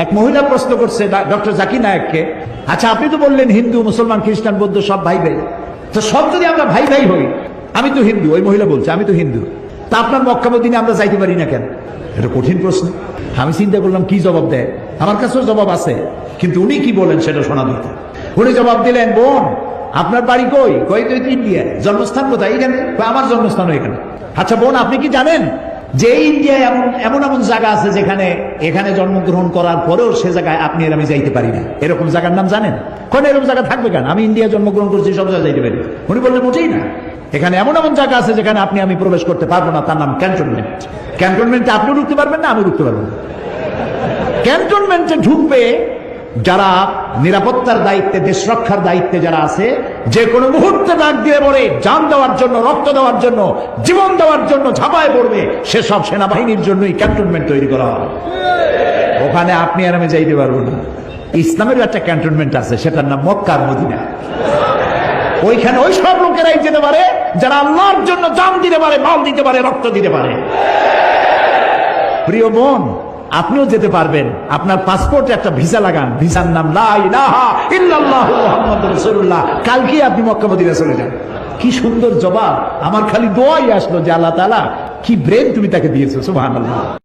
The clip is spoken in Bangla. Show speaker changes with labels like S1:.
S1: এক মহিলা প্রশ্ন করছে ডক্টর জাকির নায়েককে, আচ্ছা আপনি তো বললেন হিন্দু মুসলমান খ্রিস্টান বৌদ্ধ সব ভাই ভাই, তো সব যদি আমরা ভাই ভাই হই, আমি তো হিন্দু, ওই মহিলা বলছে আমি তো হিন্দু, তা আপনার মক্কা মদিনে আমরা যাইতে পারি না কেন? এটা কঠিন প্রশ্ন। আমি চিন্তা করলাম কি জবাব দেয়, আমার কাছেও জবাব আছে, কিন্তু উনি কি বলেন সেটা শোনা দিতে। উনি জবাব দিলেন, বোন আপনার বাড়ি কই? কই তো ইন্ডিয়া। জন্মস্থান কোথায়? এখানে। আমার জন্মস্থান এখানে। আচ্ছা বোন আপনি কি জানেন যে ইন্ডিয়ায় এমন এমন জায়গা আছে যেখানে এখানে জন্মগ্রহণ করার পরেও সে জায়গায় আপনি আর আমি যাইতে পারি না, এরকম জায়গার নাম জানেন? কোন এরকম জায়গা থাকবে কেন? আমি ইন্ডিয়া জন্মগ্রহণ করছি, সব জায়গায় যাইতে পারি। উনি বললেন মোটেই না, এখানে এমন এমন জায়গা আছে যেখানে আপনি আমি প্রবেশ করতে পারবো না, তার নাম ক্যান্টনমেন্ট। ক্যান্টনমেন্টে আপনিও ঢুকতে পারবেন না, আমি ঢুকতে পারবো না। ক্যান্টনমেন্টে ঢুকবে যারা নিরাপত্তার দায়িত্বে, দেশ রক্ষার দায়িত্বে যারা আছে, যে কোনো মুহূর্তে ডাক দিয়ে বলে জান দেওয়ার জন্য, রক্ত দেওয়ার জন্য, জীবন দেওয়ার জন্য ঝাঁপায় পড়বে, সেসব সেনাবাহিনীর জন্যই ক্যান্টনমেন্ট তৈরি করা হয়। ওখানে আপনি আর আমি যাইতে পারবো না। ইসলামের একটা ক্যান্টনমেন্ট আছে, সেটার নাম মক্কা আর মদিনা। ওইখানে ওই সব লোকেরাই যেতে পারে যারা আল্লাহর জন্য জান দিতে পারে, মাল দিতে পারে, রক্ত দিতে পারে। প্রিয় বোন, আপনিও যেতে পারবেন। আপনার পাসপোর্টে একটা ভিসা লাগান, ভিসার নাম লা ইলাহা ইল্লাল্লাহু মুহাম্মাদুর রাসূলুল্লাহ। কালকে আপনি মক্কা মদিনা চলে যান। কি সুন্দর জবাব! আমার খালি দোয়াই আসলো যে আল্লাহ তাআলা কি ব্রেন তুমি তাকে দিয়েছো, সুবহানাল্লাহ।